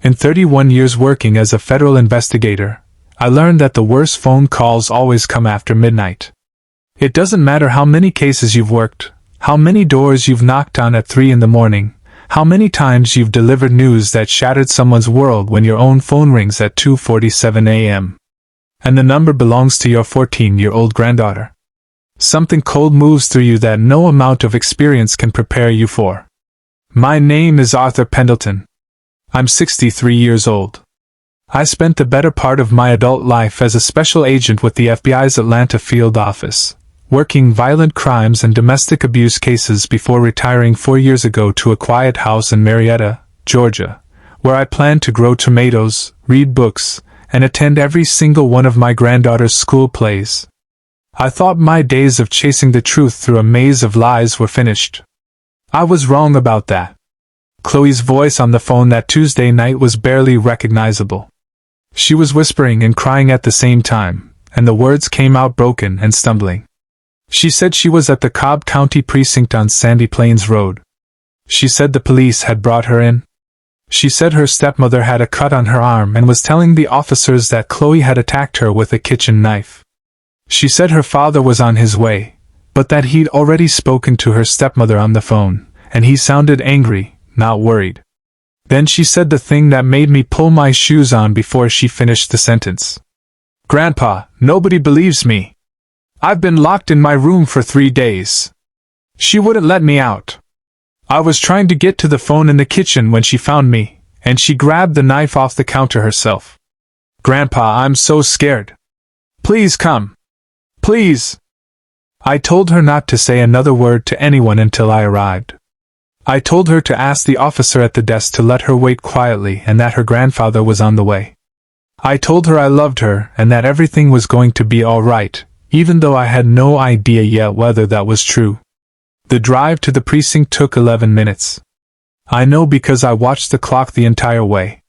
In 31 years working as a federal investigator, I learned that the worst phone calls always come after midnight. It doesn't matter how many cases you've worked, how many doors you've knocked on at 3 in the morning, how many times you've delivered news that shattered someone's world when your own phone rings at 2:47 a.m. and the number belongs to your 14-year-old granddaughter. Something cold moves through you that no amount of experience can prepare you for. My name is Arthur Pendleton. I'm 63 years old. I spent the better part of my adult life as a special agent with the FBI's Atlanta field office, working violent crimes and domestic abuse cases before retiring 4 years ago to a quiet house in Marietta, Georgia, where I planned to grow tomatoes, read books, and attend every single one of my granddaughter's school plays. I thought my days of chasing the truth through a maze of lies were finished. I was wrong about that. Chloe's voice on the phone that Tuesday night was barely recognizable. She was whispering and crying at the same time, and the words came out broken and stumbling. She said she was at the Cobb County precinct on Sandy Plains Road. She said the police had brought her in. She said her stepmother had a cut on her arm and was telling the officers that Chloe had attacked her with a kitchen knife. She said her father was on his way, but that he'd already spoken to her stepmother on the phone, and he sounded angry, not worried. Then she said the thing that made me pull my shoes on before she finished the sentence. "Grandpa, nobody believes me. I've been locked in my room for 3 days. She wouldn't let me out. I was trying to get to the phone in the kitchen when she found me, and she grabbed the knife off the counter herself. Grandpa, I'm so scared. Please come. Please." I told her not to say another word to anyone until I arrived. I told her to ask the officer at the desk to let her wait quietly and that her grandfather was on the way. I told her I loved her and that everything was going to be all right, even though I had no idea yet whether that was true. The drive to the precinct took 11 minutes. I know because I watched the clock the entire way.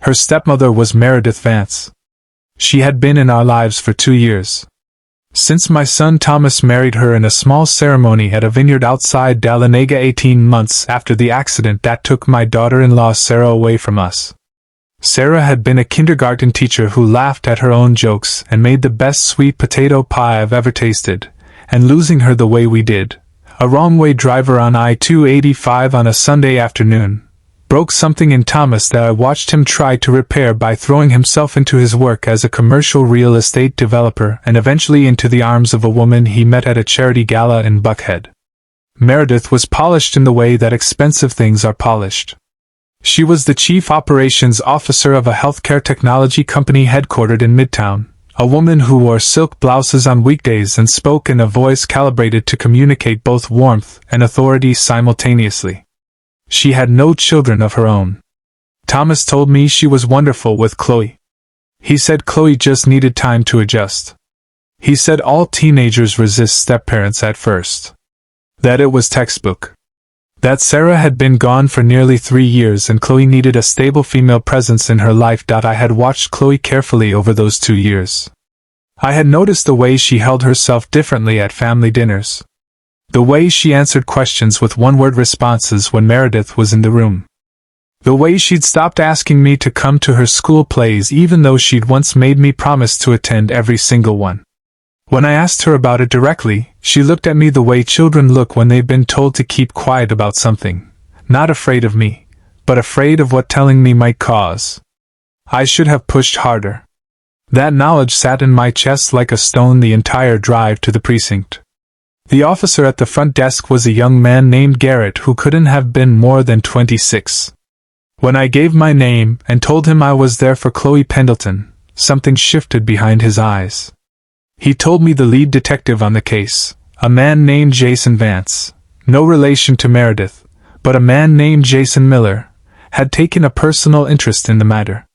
Her stepmother was Meredith Vance. She had been in our lives for 2 years. Since my son Thomas married her in a small ceremony at a vineyard outside Dahlonega 18 months after the accident that took my daughter-in-law Sarah away from us. Sarah had been a kindergarten teacher who laughed at her own jokes and made the best sweet potato pie I've ever tasted, and losing her the way we did, a wrong-way driver on I-285 on a Sunday afternoon, broke something in Thomas that I watched him try to repair by throwing himself into his work as a commercial real estate developer and eventually into the arms of a woman he met at a charity gala in Buckhead. Meredith was polished in the way that expensive things are polished. She was the chief operations officer of a healthcare technology company headquartered in Midtown, a woman who wore silk blouses on weekdays and spoke in a voice calibrated to communicate both warmth and authority simultaneously. She had no children of her own. Thomas told me she was wonderful with Chloe. He said Chloe just needed time to adjust. He said all teenagers resist step-parents at first. That it was textbook. That Sarah had been gone for nearly 3 years and Chloe needed a stable female presence in her life. I had watched Chloe carefully over those 2 years. I had noticed the way she held herself differently at family dinners. The way she answered questions with one-word responses when Meredith was in the room. The way she'd stopped asking me to come to her school plays even though she'd once made me promise to attend every single one. When I asked her about it directly, she looked at me the way children look when they've been told to keep quiet about something, not afraid of me, but afraid of what telling me might cause. I should have pushed harder. That knowledge sat in my chest like a stone the entire drive to the precinct. The officer at the front desk was a young man named Garrett who couldn't have been more than 26. When I gave my name and told him I was there for Chloe Pendleton, something shifted behind his eyes. He told me the lead detective on the case, a man named Jason Vance, no relation to Meredith, but a man named Jason Miller, had taken a personal interest in the matter.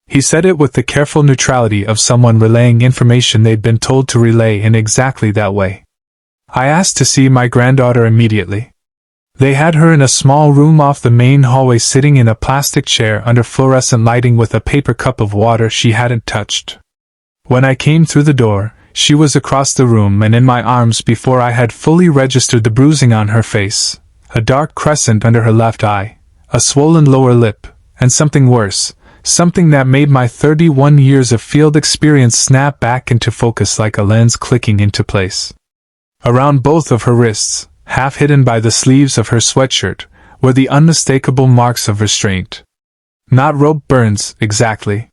He said it with the careful neutrality of someone relaying information they'd been told to relay in exactly that way. I asked to see my granddaughter immediately. They had her in a small room off the main hallway sitting in a plastic chair under fluorescent lighting with a paper cup of water she hadn't touched. When I came through the door, she was across the room and in my arms before I had fully registered the bruising on her face, a dark crescent under her left eye, a swollen lower lip, and something worse, something that made my 31 years of field experience snap back into focus like a lens clicking into place. Around both of her wrists, half hidden by the sleeves of her sweatshirt, were the unmistakable marks of restraint. Not rope burns, exactly.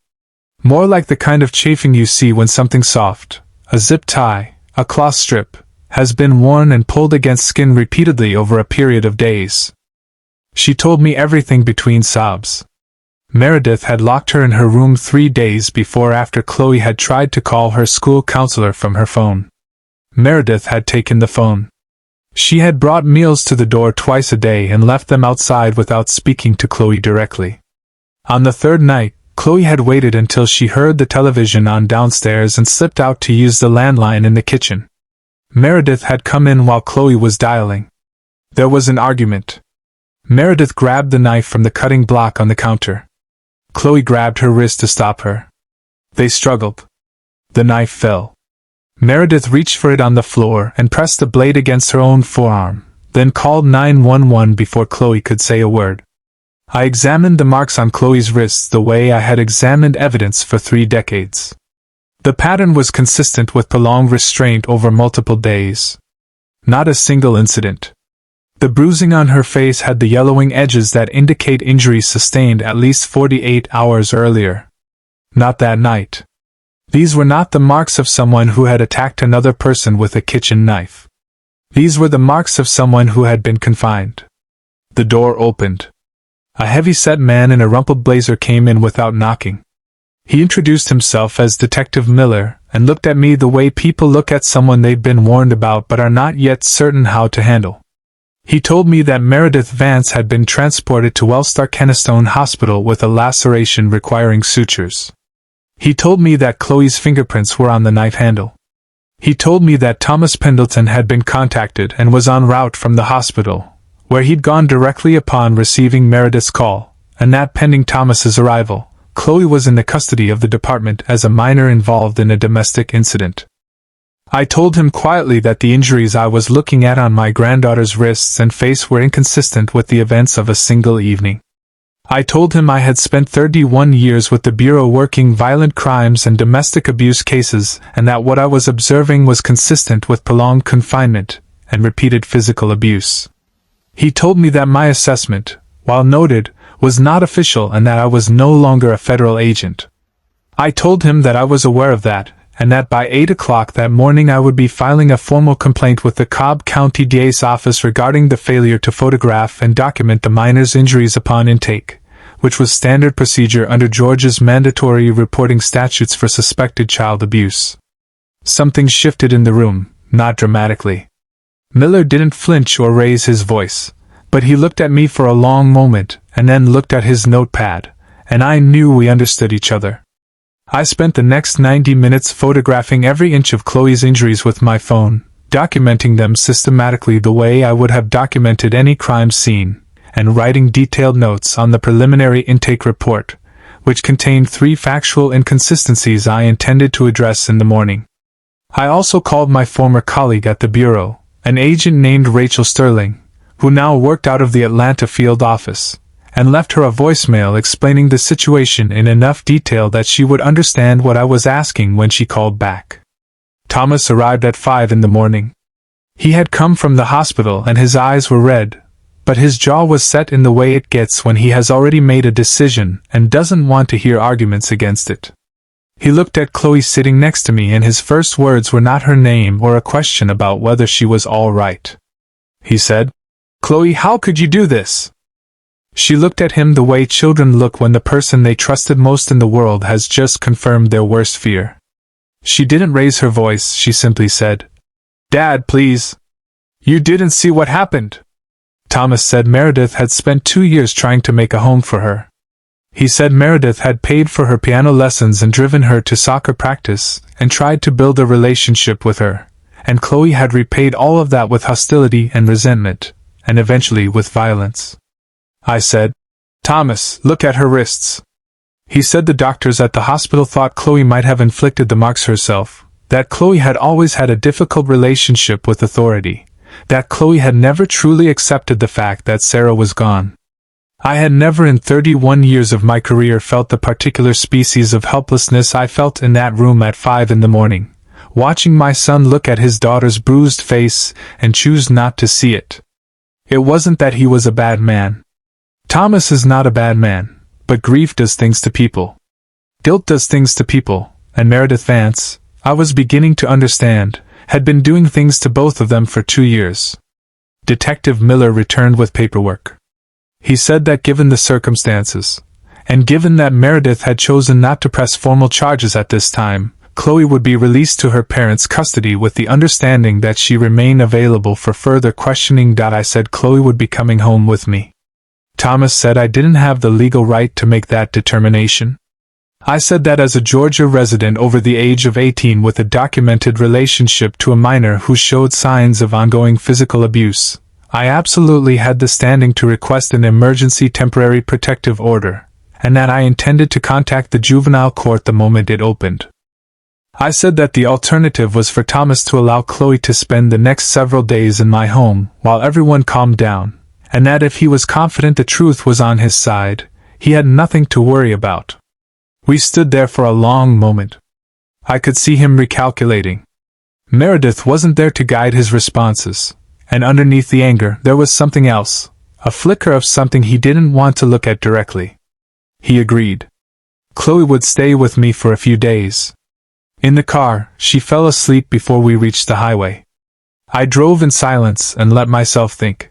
More like the kind of chafing you see when something soft, a zip tie, a cloth strip, has been worn and pulled against skin repeatedly over a period of days. She told me everything between sobs. Meredith had locked her in her room 3 days before after Chloe had tried to call her school counselor from her phone. Meredith had taken the phone. She had brought meals to the door twice a day and left them outside without speaking to Chloe directly. On the third night, Chloe had waited until she heard the television on downstairs and slipped out to use the landline in the kitchen. Meredith had come in while Chloe was dialing. There was an argument. Meredith grabbed the knife from the cutting block on the counter. Chloe grabbed her wrist to stop her. They struggled. The knife fell. Meredith reached for it on the floor and pressed the blade against her own forearm, then called 911 before Chloe could say a word. I examined the marks on Chloe's wrists the way I had examined evidence for 3 decades. The pattern was consistent with prolonged restraint over multiple days. Not a single incident. The bruising on her face had the yellowing edges that indicate injuries sustained at least 48 hours earlier. Not that night. These were not the marks of someone who had attacked another person with a kitchen knife. These were the marks of someone who had been confined. The door opened. A heavy-set man in a rumpled blazer came in without knocking. He introduced himself as Detective Miller, and looked at me the way people look at someone they've been warned about but are not yet certain how to handle. He told me that Meredith Vance had been transported to Wellstar Kennestone Hospital with a laceration requiring sutures. He told me that Chloe's fingerprints were on the knife handle. He told me that Thomas Pendleton had been contacted and was en route from the hospital, where he'd gone directly upon receiving Meredith's call, and that pending Thomas's arrival, Chloe was in the custody of the department as a minor involved in a domestic incident. I told him quietly that the injuries I was looking at on my granddaughter's wrists and face were inconsistent with the events of a single evening. I told him I had spent 31 years with the Bureau working violent crimes and domestic abuse cases, and that what I was observing was consistent with prolonged confinement and repeated physical abuse. He told me that my assessment, while noted, was not official and that I was no longer a federal agent. I told him that I was aware of that, and that by 8 o'clock that morning I would be filing a formal complaint with the Cobb County DA's office regarding the failure to photograph and document the minor's injuries upon intake, which was standard procedure under Georgia's mandatory reporting statutes for suspected child abuse. Something shifted in the room, not dramatically. Miller didn't flinch or raise his voice, but he looked at me for a long moment and then looked at his notepad, and I knew we understood each other. I spent the next 90 minutes photographing every inch of Chloe's injuries with my phone, documenting them systematically the way I would have documented any crime scene, and writing detailed notes on the preliminary intake report, which contained 3 factual inconsistencies I intended to address in the morning. I also called my former colleague at the Bureau, an agent named Rachel Sterling, who now worked out of the Atlanta field office, and left her a voicemail explaining the situation in enough detail that she would understand what I was asking when she called back. Thomas arrived at 5 in the morning. He had come from the hospital and his eyes were red, but his jaw was set in the way it gets when he has already made a decision and doesn't want to hear arguments against it. He looked at Chloe sitting next to me and his first words were not her name or a question about whether she was all right. He said, "Chloe, how could you do this?" She looked at him the way children look when the person they trusted most in the world has just confirmed their worst fear. She didn't raise her voice, she simply said, "Dad, please. You didn't see what happened." Thomas said Meredith had spent 2 years trying to make a home for her. He said Meredith had paid for her piano lessons and driven her to soccer practice, and tried to build a relationship with her, and Chloe had repaid all of that with hostility and resentment, and eventually with violence. I said, "Thomas, look at her wrists." He said the doctors at the hospital thought Chloe might have inflicted the marks herself, that Chloe had always had a difficult relationship with authority, that Chloe had never truly accepted the fact that Sarah was gone. I had never in 31 years of my career felt the particular species of helplessness I felt in that room at 5 in the morning, watching my son look at his daughter's bruised face and choose not to see it. It wasn't that he was a bad man. Thomas is not a bad man, but grief does things to people. Guilt does things to people, and Meredith Vance, I was beginning to understand, had been doing things to both of them for 2 years. Detective Miller returned with paperwork. He said that given the circumstances, and given that Meredith had chosen not to press formal charges at this time, Chloe would be released to her parents' custody with the understanding that she remain available for further questioning. I said Chloe would be coming home with me. Thomas said I didn't have the legal right to make that determination. I said that as a Georgia resident over the age of 18 with a documented relationship to a minor who showed signs of ongoing physical abuse, I absolutely had the standing to request an emergency temporary protective order, and that I intended to contact the juvenile court the moment it opened. I said that the alternative was for Thomas to allow Chloe to spend the next several days in my home while everyone calmed down, and that if he was confident the truth was on his side, he had nothing to worry about. We stood there for a long moment. I could see him recalculating. Meredith wasn't there to guide his responses, and underneath the anger there was something else, a flicker of something he didn't want to look at directly. He agreed. Chloe would stay with me for a few days. In the car, she fell asleep before we reached the highway. I drove in silence and let myself think.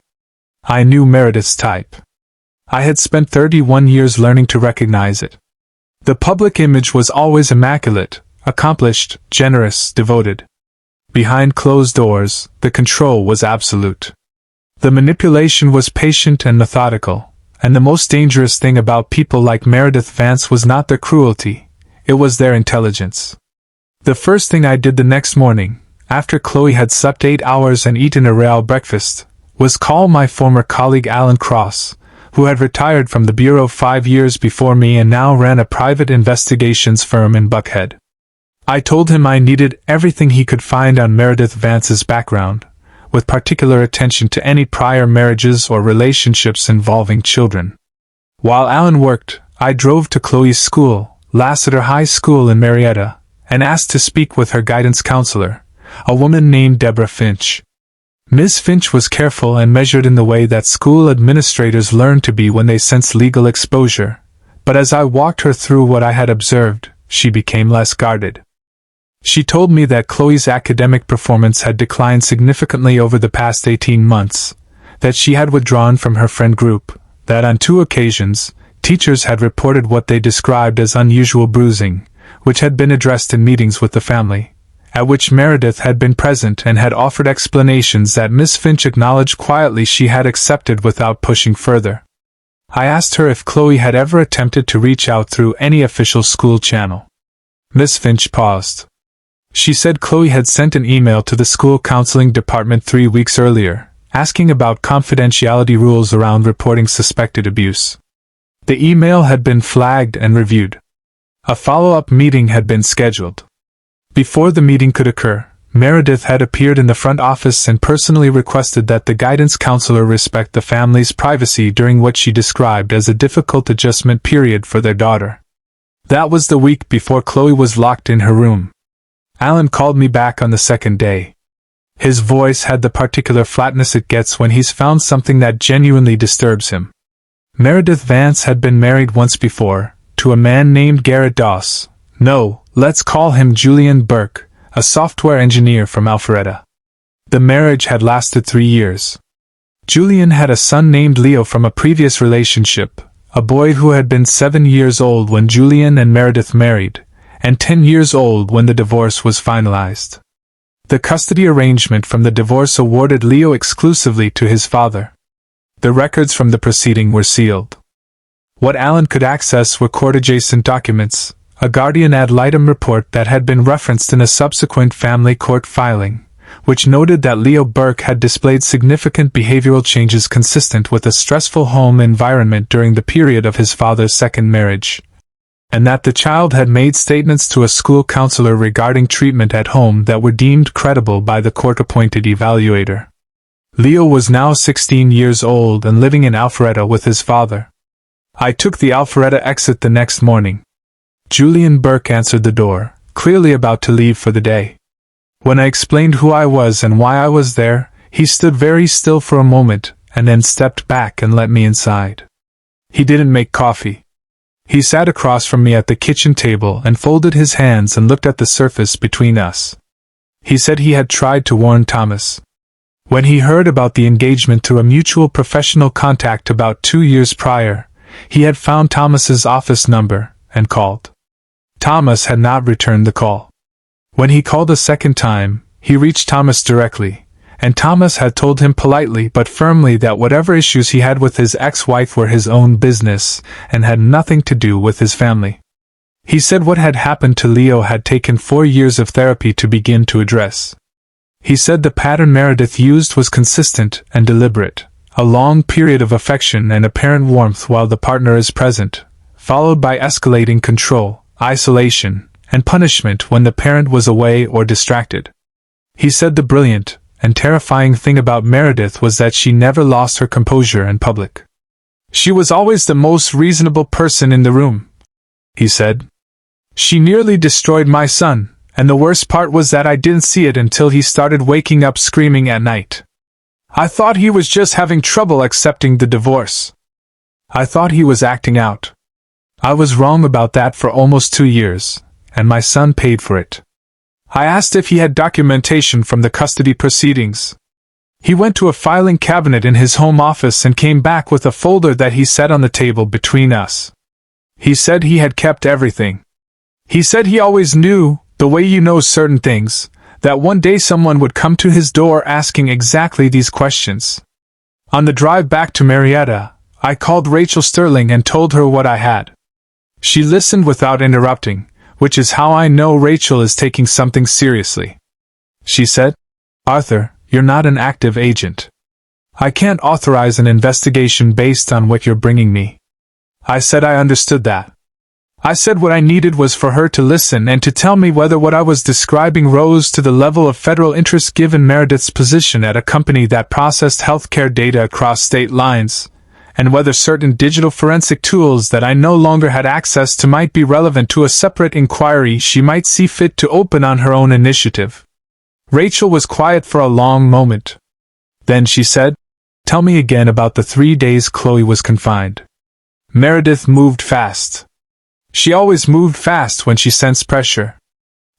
I knew Meredith's type. I had spent 31 years learning to recognize it. The public image was always immaculate, accomplished, generous, devoted. Behind closed doors, the control was absolute. The manipulation was patient and methodical, and the most dangerous thing about people like Meredith Vance was not their cruelty, it was their intelligence. The first thing I did the next morning, after Chloe had slept 8 hours and eaten a real breakfast, was call my former colleague Alan Cross, who had retired from the Bureau 5 years before me and now ran a private investigations firm in Buckhead. I told him I needed everything he could find on Meredith Vance's background, with particular attention to any prior marriages or relationships involving children. While Alan worked, I drove to Chloe's school, Lassiter High School in Marietta, and asked to speak with her guidance counselor, a woman named Deborah Finch. Ms. Finch was careful and measured in the way that school administrators learn to be when they sense legal exposure, but as I walked her through what I had observed, she became less guarded. She told me that Chloe's academic performance had declined significantly over the past 18 months, that she had withdrawn from her friend group, that on 2 occasions, teachers had reported what they described as unusual bruising, which had been addressed in meetings with the family, at which Meredith had been present and had offered explanations that Miss Finch acknowledged quietly she had accepted without pushing further. I asked her if Chloe had ever attempted to reach out through any official school channel. Miss Finch paused. She said Chloe had sent an email to the school counseling department 3 weeks earlier, asking about confidentiality rules around reporting suspected abuse. The email had been flagged and reviewed. A follow-up meeting had been scheduled. Before the meeting could occur, Meredith had appeared in the front office and personally requested that the guidance counselor respect the family's privacy during what she described as a difficult adjustment period for their daughter. That was the week before Chloe was locked in her room. Alan called me back on the second day. His voice had the particular flatness it gets when he's found something that genuinely disturbs him. Meredith Vance had been married once before, to a man named Garrett Doss. No, let's call him Julian Burke, a software engineer from Alpharetta. The marriage had lasted 3 years. Julian had a son named Leo from a previous relationship, a boy who had been 7 years old when Julian and Meredith married, and 10 years old when the divorce was finalized. The custody arrangement from the divorce awarded Leo exclusively to his father. The records from the proceeding were sealed. What Alan could access were court-adjacent documents, a guardian ad litem report that had been referenced in a subsequent family court filing, which noted that Leo Burke had displayed significant behavioral changes consistent with a stressful home environment during the period of his father's second marriage, and that the child had made statements to a school counselor regarding treatment at home that were deemed credible by the court-appointed evaluator. Leo was now 16 years old and living in Alpharetta with his father. I took the Alpharetta exit the next morning. Julian Burke answered the door, clearly about to leave for the day. When I explained who I was and why I was there, he stood very still for a moment, and then stepped back and let me inside. He didn't make coffee. He sat across from me at the kitchen table and folded his hands and looked at the surface between us. He said he had tried to warn Thomas. When he heard about the engagement through a mutual professional contact about 2 years prior, he had found Thomas's office number and called. Thomas had not returned the call. When he called a second time, he reached Thomas directly, and Thomas had told him politely but firmly that whatever issues he had with his ex-wife were his own business and had nothing to do with his family. He said what had happened to Leo had taken 4 years of therapy to begin to address. He said the pattern Meredith used was consistent and deliberate, a long period of affection and apparent warmth while the partner is present, followed by escalating control, isolation, and punishment when the parent was away or distracted. He said the brilliant and terrifying thing about Meredith was that she never lost her composure in public. She was always the most reasonable person in the room, he said. She nearly destroyed my son, and the worst part was that I didn't see it until he started waking up screaming at night. I thought he was just having trouble accepting the divorce. I thought he was acting out. I was wrong about that for almost 2 years, and my son paid for it. I asked if he had documentation from the custody proceedings. He went to a filing cabinet in his home office and came back with a folder that he set on the table between us. He said he had kept everything. He said he always knew, the way you know certain things, that one day someone would come to his door asking exactly these questions. On the drive back to Marietta, I called Rachel Sterling and told her what I had. She listened without interrupting, which is how I know Rachel is taking something seriously. She said, "Arthur, you're not an active agent. I can't authorize an investigation based on what you're bringing me." I said I understood that. I said what I needed was for her to listen and to tell me whether what I was describing rose to the level of federal interest given Meredith's position at a company that processed healthcare data across state lines, and whether certain digital forensic tools that I no longer had access to might be relevant to a separate inquiry she might see fit to open on her own initiative. Rachel was quiet for a long moment. Then she said, "Tell me again about the 3 days Chloe was confined." Meredith moved fast. She always moved fast when she sensed pressure.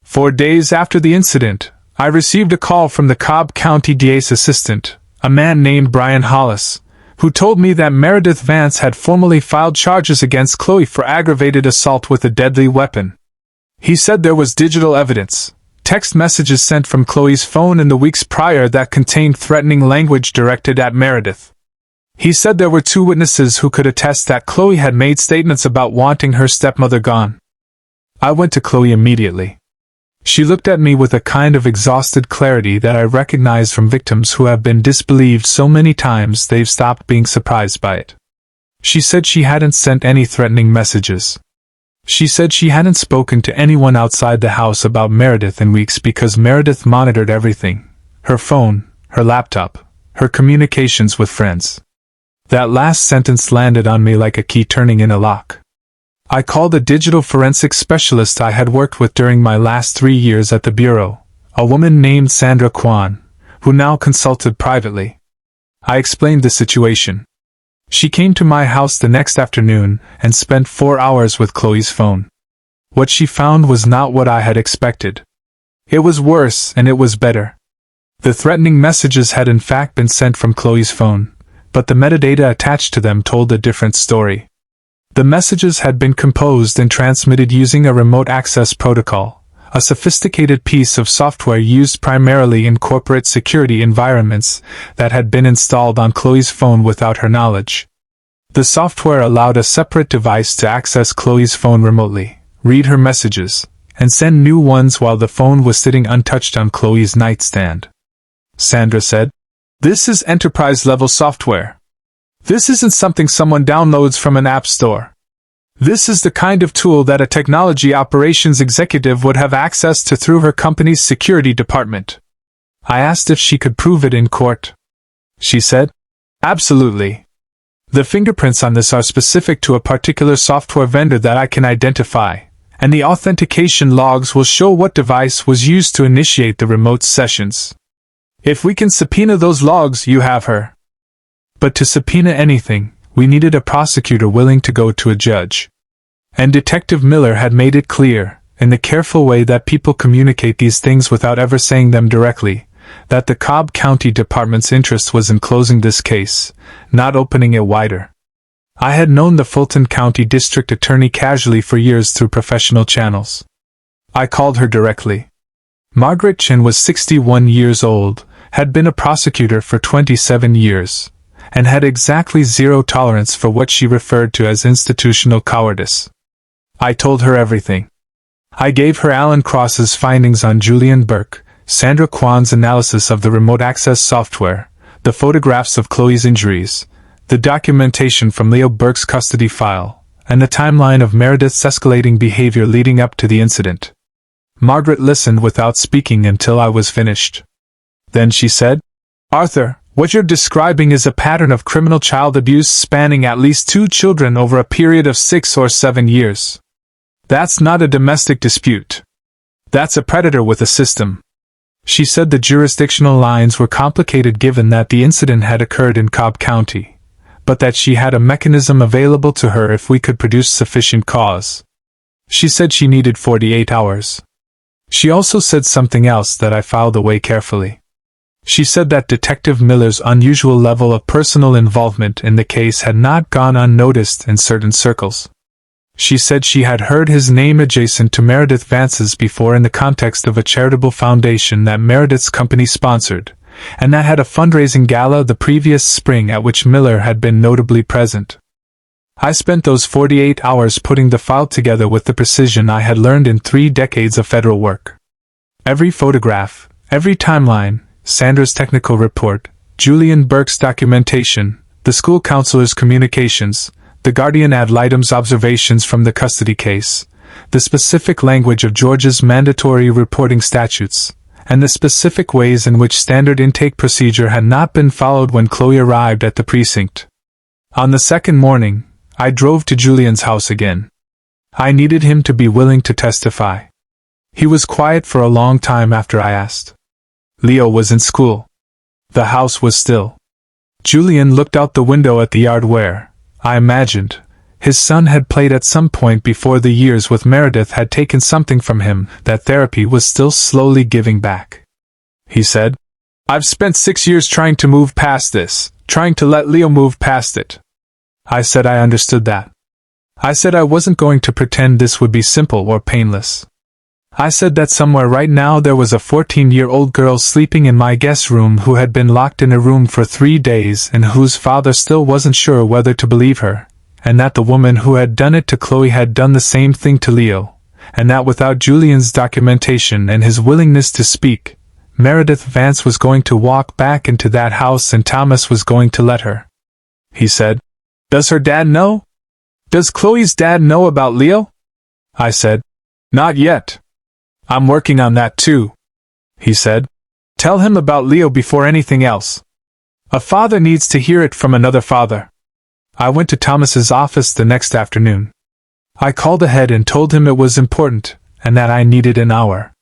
4 days after the incident, I received a call from the Cobb County DA's assistant, a man named Brian Hollis, who told me that Meredith Vance had formally filed charges against Chloe for aggravated assault with a deadly weapon. He said there was digital evidence, text messages sent from Chloe's phone in the weeks prior that contained threatening language directed at Meredith. He said there were 2 witnesses who could attest that Chloe had made statements about wanting her stepmother gone. I went to Chloe immediately. She looked at me with a kind of exhausted clarity that I recognized from victims who have been disbelieved so many times they've stopped being surprised by it. She said she hadn't sent any threatening messages. She said she hadn't spoken to anyone outside the house about Meredith in weeks because Meredith monitored everything: her phone, her laptop, her communications with friends. That last sentence landed on me like a key turning in a lock. I called a digital forensic specialist I had worked with during my last 3 years at the Bureau, a woman named Sandra Kwan, who now consulted privately. I explained the situation. She came to my house the next afternoon and spent 4 hours with Chloe's phone. What she found was not what I had expected. It was worse, and it was better. The threatening messages had in fact been sent from Chloe's phone, but the metadata attached to them told a different story. The messages had been composed and transmitted using a remote access protocol, a sophisticated piece of software used primarily in corporate security environments that had been installed on Chloe's phone without her knowledge. The software allowed a separate device to access Chloe's phone remotely, read her messages, and send new ones while the phone was sitting untouched on Chloe's nightstand. Sandra said, "This is enterprise-level software. This isn't something someone downloads from an app store. This is the kind of tool that a technology operations executive would have access to through her company's security department." I asked if she could prove it in court. She said, "Absolutely." The fingerprints on this are specific to a particular software vendor that I can identify, and the authentication logs will show what device was used to initiate the remote sessions. If we can subpoena those logs, you have her. But to subpoena anything, we needed a prosecutor willing to go to a judge. And Detective Miller had made it clear, in the careful way that people communicate these things without ever saying them directly, that the Cobb County Department's interest was in closing this case, not opening it wider. I had known the Fulton County District Attorney casually for years through professional channels. I called her directly. Margaret Chin was 61 years old, had been a prosecutor for 27 years, and had exactly zero tolerance for what she referred to as institutional cowardice. I told her everything. I gave her Alan Cross's findings on Julian Burke, Sandra Kwan's analysis of the remote access software, the photographs of Chloe's injuries, the documentation from Leo Burke's custody file, and the timeline of Meredith's escalating behavior leading up to the incident. Margaret listened without speaking until I was finished. Then she said, "Arthur, what you're describing is a pattern of criminal child abuse spanning at least 2 children over a period of 6 or 7 years. That's not a domestic dispute. That's a predator with a system." She said the jurisdictional lines were complicated given that the incident had occurred in Cobb County, but that she had a mechanism available to her if we could produce sufficient cause. She said she needed 48 hours. She also said something else that I filed away carefully. She said that Detective Miller's unusual level of personal involvement in the case had not gone unnoticed in certain circles. She said she had heard his name adjacent to Meredith Vance's before in the context of a charitable foundation that Meredith's company sponsored, and that had a fundraising gala the previous spring at which Miller had been notably present. I spent those 48 hours putting the file together with the precision I had learned in 3 decades of federal work. Every photograph, every timeline, Sandra's technical report, Julian Burke's documentation, the school counselor's communications, the guardian ad litem's observations from the custody case, the specific language of Georgia's mandatory reporting statutes, and the specific ways in which standard intake procedure had not been followed when Chloe arrived at the precinct. On the second morning, I drove to Julian's house again. I needed him to be willing to testify. He was quiet for a long time after I asked. Leo was in school. The house was still. Julian looked out the window at the yard where, I imagined, his son had played at some point before the years with Meredith had taken something from him that therapy was still slowly giving back. He said, "I've spent 6 years trying to move past this, trying to let Leo move past it." I said I understood that. I said I wasn't going to pretend this would be simple or painless. I said that somewhere right now there was a 14-year-old girl sleeping in my guest room who had been locked in a room for 3 days and whose father still wasn't sure whether to believe her, and that the woman who had done it to Chloe had done the same thing to Leo, and that without Julian's documentation and his willingness to speak, Meredith Vance was going to walk back into that house and Thomas was going to let her. He said, "Does her dad know? Does Chloe's dad know about Leo?" I said, "Not yet. I'm working on that too." He said, "Tell him about Leo before anything else. A father needs to hear it from another father." I went to Thomas's office the next afternoon. I called ahead and told him it was important, and that I needed an hour.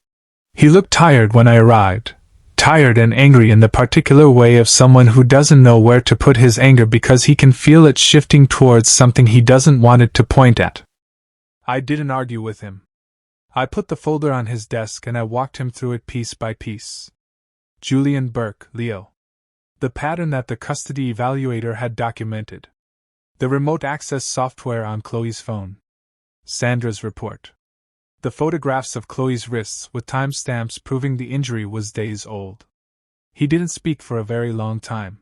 He looked tired when I arrived, tired and angry in the particular way of someone who doesn't know where to put his anger because he can feel it shifting towards something he doesn't want it to point at. I didn't argue with him. I put the folder on his desk and I walked him through it piece by piece. Julian Burke, Leo. The pattern that the custody evaluator had documented. The remote access software on Chloe's phone. Sandra's report. The photographs of Chloe's wrists with timestamps proving the injury was days old. He didn't speak for a very long time.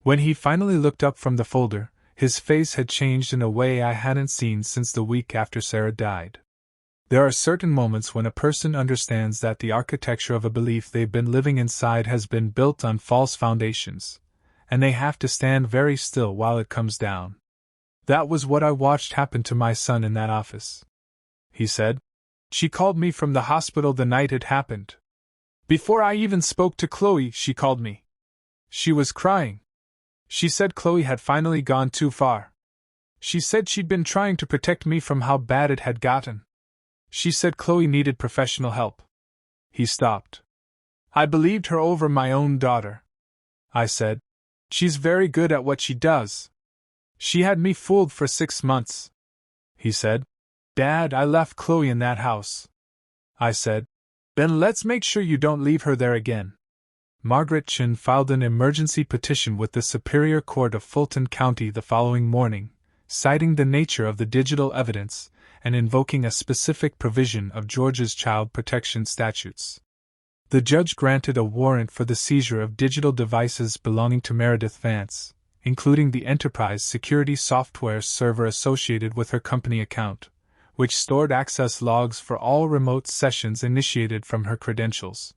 When he finally looked up from the folder, his face had changed in a way I hadn't seen since the week after Sarah died. There are certain moments when a person understands that the architecture of a belief they've been living inside has been built on false foundations, and they have to stand very still while it comes down. That was what I watched happen to my son in that office. He said, "She called me from the hospital the night it happened. Before I even spoke to Chloe, she called me. She was crying. She said Chloe had finally gone too far. She said she'd been trying to protect me from how bad it had gotten. She said Chloe needed professional help. He stopped. I believed her over my own daughter. I said, she's very good at what she does. She had me fooled for 6 months. He said, Dad, I left Chloe in that house. I said, then let's make sure you don't leave her there again. Margaret Chin filed an emergency petition with the Superior Court of Fulton County the following morning, citing the nature of the digital evidence and invoking a specific provision of Georgia's child protection statutes. The judge granted a warrant for the seizure of digital devices belonging to Meredith Vance, including the enterprise security software server associated with her company account, which stored access logs for all remote sessions initiated from her credentials.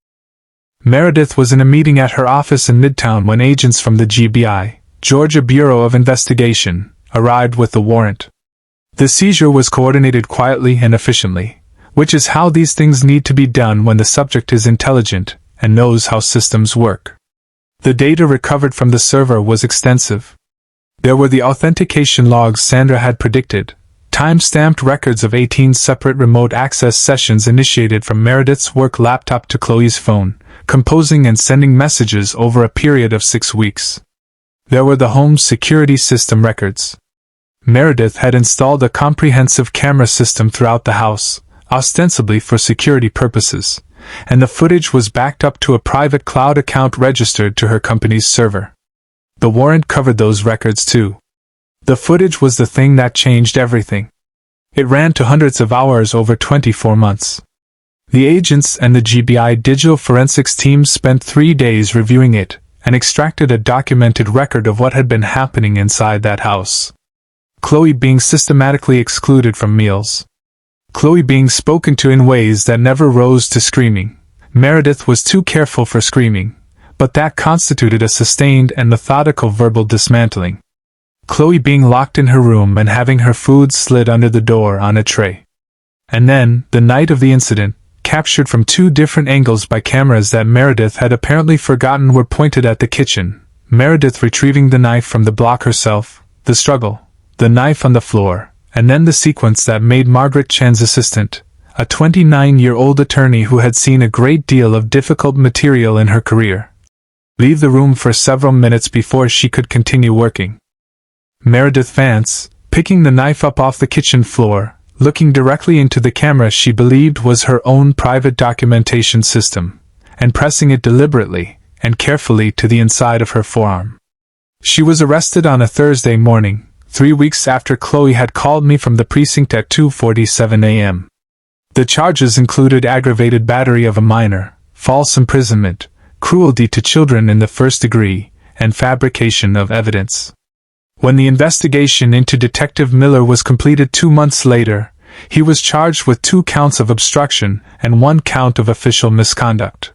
Meredith was in a meeting at her office in Midtown when agents from the GBI, Georgia Bureau of Investigation, arrived with the warrant. The seizure was coordinated quietly and efficiently, which is how these things need to be done when the subject is intelligent and knows how systems work. The data recovered from the server was extensive. There were the authentication logs Sandra had predicted, time-stamped records of 18 separate remote access sessions initiated from Meredith's work laptop to Chloe's phone, composing and sending messages over a period of 6 weeks. There were the home security system records. Meredith had installed a comprehensive camera system throughout the house, ostensibly for security purposes, and the footage was backed up to a private cloud account registered to her company's server. The warrant covered those records too. The footage was the thing that changed everything. It ran to hundreds of hours over 24 months. The agents and the GBI digital forensics team spent 3 days reviewing it and extracted a documented record of what had been happening inside that house. Chloe being systematically excluded from meals. Chloe being spoken to in ways that never rose to screaming. Meredith was too careful for screaming, but that constituted a sustained and methodical verbal dismantling. Chloe being locked in her room and having her food slid under the door on a tray. And then, the night of the incident, captured from 2 different angles by cameras that Meredith had apparently forgotten were pointed at the kitchen, Meredith retrieving the knife from the block herself, the struggle, the knife on the floor, and then the sequence that made Margaret Chen's assistant, a 29-year-old attorney who had seen a great deal of difficult material in her career, leave the room for several minutes before she could continue working. Meredith Vance, picking the knife up off the kitchen floor, looking directly into the camera she believed was her own private documentation system, and pressing it deliberately and carefully to the inside of her forearm. She was arrested on a Thursday morning, 3 weeks after Chloe had called me from the precinct at 2:47 a.m. The charges included aggravated battery of a minor, false imprisonment, cruelty to children in the first degree, and fabrication of evidence. When the investigation into Detective Miller was completed 2 months later, he was charged with 2 counts of obstruction and 1 count of official misconduct.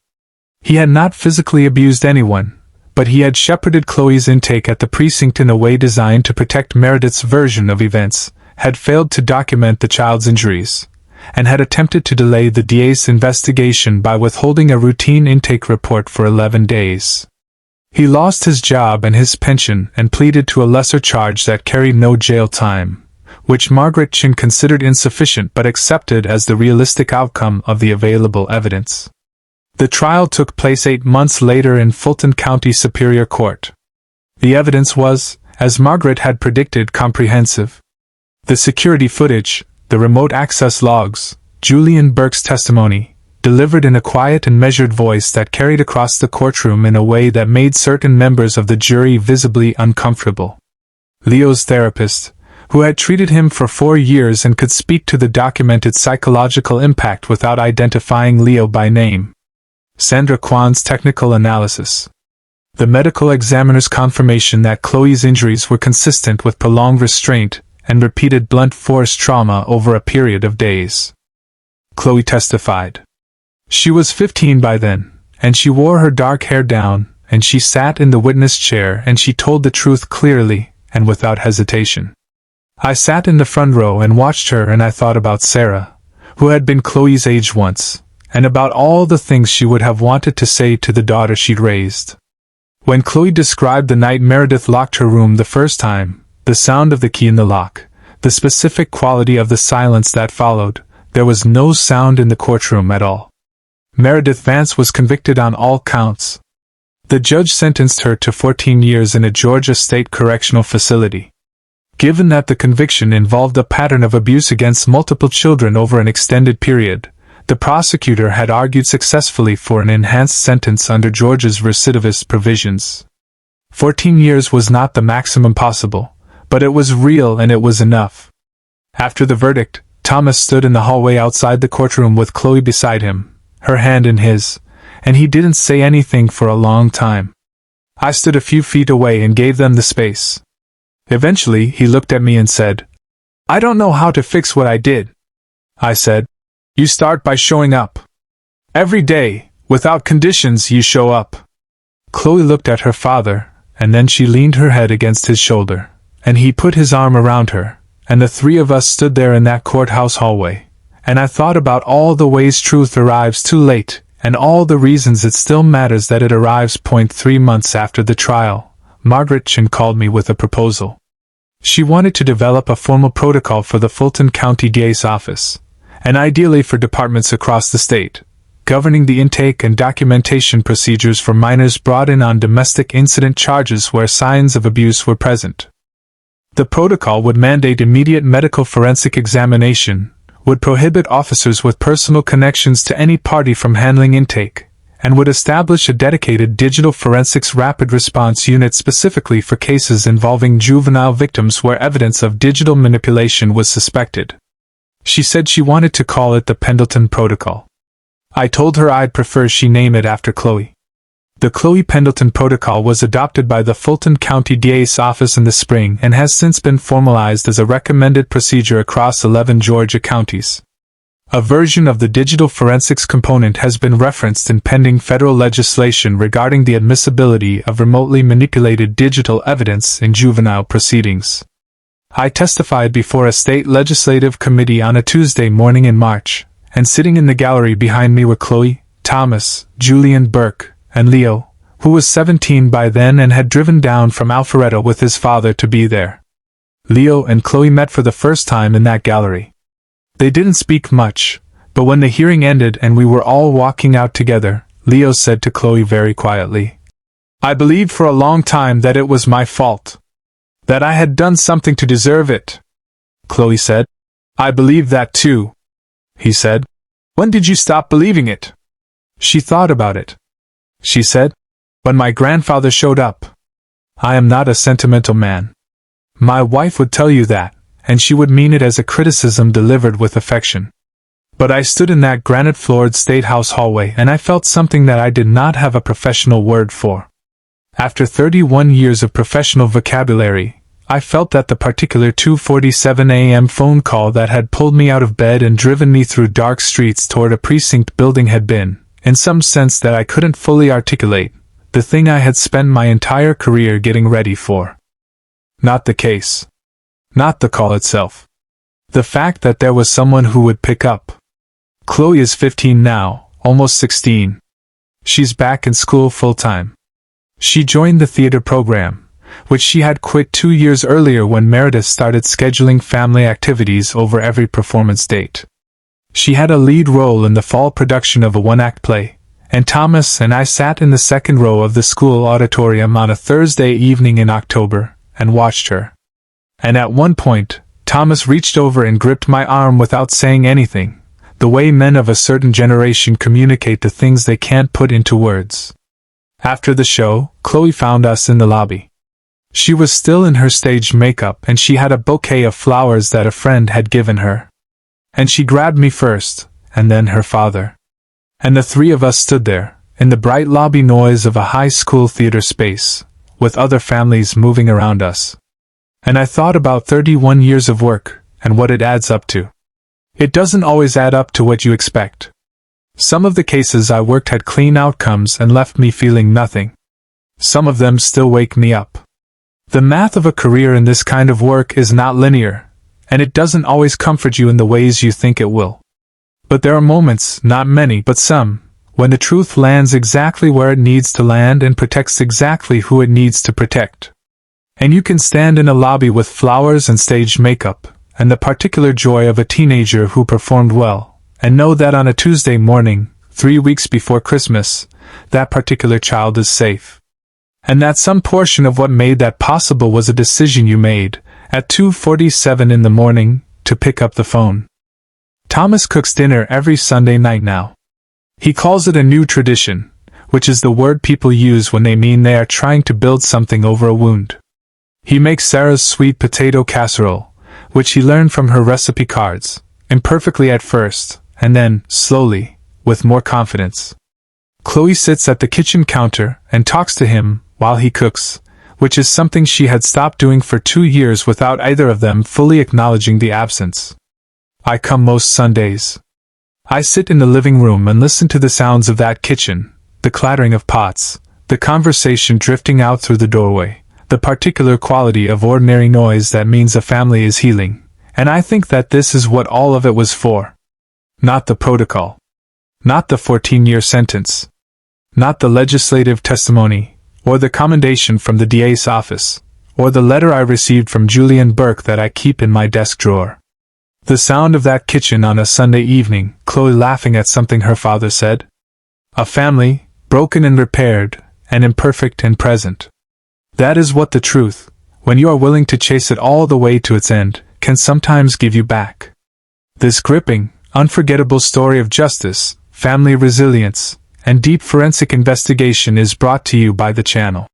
He had not physically abused anyone, but he had shepherded Chloe's intake at the precinct in a way designed to protect Meredith's version of events, had failed to document the child's injuries, and had attempted to delay the DA's investigation by withholding a routine intake report for 11 days. He lost his job and his pension and pleaded to a lesser charge that carried no jail time, which Margaret Chin considered insufficient but accepted as the realistic outcome of the available evidence. The trial took place 8 months later in Fulton County Superior Court. The evidence was, as Margaret had predicted, comprehensive. The security footage, the remote access logs, Julian Burke's testimony, delivered in a quiet and measured voice that carried across the courtroom in a way that made certain members of the jury visibly uncomfortable. Leo's therapist, who had treated him for 4 years and could speak to the documented psychological impact without identifying Leo by name. Sandra Kwan's technical analysis. The medical examiner's confirmation that Chloe's injuries were consistent with prolonged restraint and repeated blunt force trauma over a period of days. Chloe testified. She was 15 by then, and she wore her dark hair down, and she sat in the witness chair and she told the truth clearly and without hesitation. I sat in the front row and watched her, and I thought about Sarah, who had been Chloe's age once, and about all the things she would have wanted to say to the daughter she'd raised. When Chloe described the night Meredith locked her room the first time, the sound of the key in the lock, the specific quality of the silence that followed, there was no sound in the courtroom at all. Meredith Vance was convicted on all counts. The judge sentenced her to 14 years in a Georgia state correctional facility. Given that the conviction involved a pattern of abuse against multiple children over an extended period, the prosecutor had argued successfully for an enhanced sentence under Georgia's recidivist provisions. 14 years was not the maximum possible, but it was real and it was enough. After the verdict, Thomas stood in the hallway outside the courtroom with Chloe beside him, her hand in his, and he didn't say anything for a long time. I stood a few feet away and gave them the space. Eventually, he looked at me and said, "I don't know how to fix what I did." I said, "You start by showing up. Every day, without conditions, you show up." Chloe looked at her father, and then she leaned her head against his shoulder, and he put his arm around her, and the three of us stood there in that courthouse hallway, and I thought about all the ways truth arrives too late, and all the reasons it still matters that it arrives. 3 months after the trial, Margaret Chin called me with a proposal. She wanted to develop a formal protocol for the Fulton County DA's office, and ideally for departments across the state, governing the intake and documentation procedures for minors brought in on domestic incident charges where signs of abuse were present. The protocol would mandate immediate medical forensic examination, would prohibit officers with personal connections to any party from handling intake, and would establish a dedicated digital forensics rapid response unit specifically for cases involving juvenile victims where evidence of digital manipulation was suspected. She said she wanted to call it the Pendleton Protocol. I told her I'd prefer she name it after Chloe. The Chloe Pendleton Protocol was adopted by the Fulton County DA's office in the spring and has since been formalized as a recommended procedure across 11 Georgia counties. A version of the digital forensics component has been referenced in pending federal legislation regarding the admissibility of remotely manipulated digital evidence in juvenile proceedings. I testified before a state legislative committee on a Tuesday morning in March, and sitting in the gallery behind me were Chloe, Thomas, Julian Burke, and Leo, who was 17 by then and had driven down from Alpharetta with his father to be there. Leo and Chloe met for the first time in that gallery. They didn't speak much, but when the hearing ended and we were all walking out together, Leo said to Chloe very quietly, "I believed for a long time that it was my fault. That I had done something to deserve it." Chloe said, "I believe that too." He said, "When did you stop believing it?" She thought about it. She said, "When my grandfather showed up." I am not a sentimental man. My wife would tell you that, and she would mean it as a criticism delivered with affection. But I stood in that granite-floored statehouse hallway and I felt something that I did not have a professional word for. After 31 years of professional vocabulary, I felt that the particular 2:47 a.m. phone call that had pulled me out of bed and driven me through dark streets toward a precinct building had been, in some sense that I couldn't fully articulate, the thing I had spent my entire career getting ready for. Not the case. Not the call itself. The fact that there was someone who would pick up. Chloe is 15 now, almost 16. She's back in school full-time. She joined the theater program, which she had quit 2 years earlier when Meredith started scheduling family activities over every performance date. She had a lead role in the fall production of a one-act play, and Thomas and I sat in the second row of the school auditorium on a Thursday evening in October and watched her. And at one point, Thomas reached over and gripped my arm without saying anything, the way men of a certain generation communicate the things they can't put into words. After the show, Chloe found us in the lobby. She was still in her stage makeup and she had a bouquet of flowers that a friend had given her. And she grabbed me first, and then her father. And the three of us stood there, in the bright lobby noise of a high school theater space, with other families moving around us. And I thought about 31 years of work, and what it adds up to. It doesn't always add up to what you expect. Some of the cases I worked had clean outcomes and left me feeling nothing. Some of them still wake me up. The math of a career in this kind of work is not linear, and it doesn't always comfort you in the ways you think it will. But there are moments, not many but some, when the truth lands exactly where it needs to land and protects exactly who it needs to protect. And you can stand in a lobby with flowers and staged makeup, and the particular joy of a teenager who performed well, and know that on a Tuesday morning, 3 weeks before Christmas, that particular child is safe. And that some portion of what made that possible was a decision you made, at 2:47 in the morning, to pick up the phone. Thomas cooks dinner every Sunday night now. He calls it a new tradition, which is the word people use when they mean they are trying to build something over a wound. He makes Sarah's sweet potato casserole, which he learned from her recipe cards, imperfectly at first, and then, slowly, with more confidence. Chloe sits at the kitchen counter and talks to him while he cooks, which is something she had stopped doing for 2 years without either of them fully acknowledging the absence. I come most Sundays. I sit in the living room and listen to the sounds of that kitchen, the clattering of pots, the conversation drifting out through the doorway, the particular quality of ordinary noise that means a family is healing, and I think that this is what all of it was for. Not the protocol. Not the 14-year sentence. Not the legislative testimony, or the commendation from the DA's office, or the letter I received from Julian Burke that I keep in my desk drawer. The sound of that kitchen on a Sunday evening, Chloe laughing at something her father said. A family, broken and repaired, and imperfect and present. That is what the truth, when you are willing to chase it all the way to its end, can sometimes give you back. This gripping, unforgettable story of justice, family resilience, and deep forensic investigation is brought to you by the channel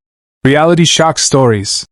Reality Shock Stories.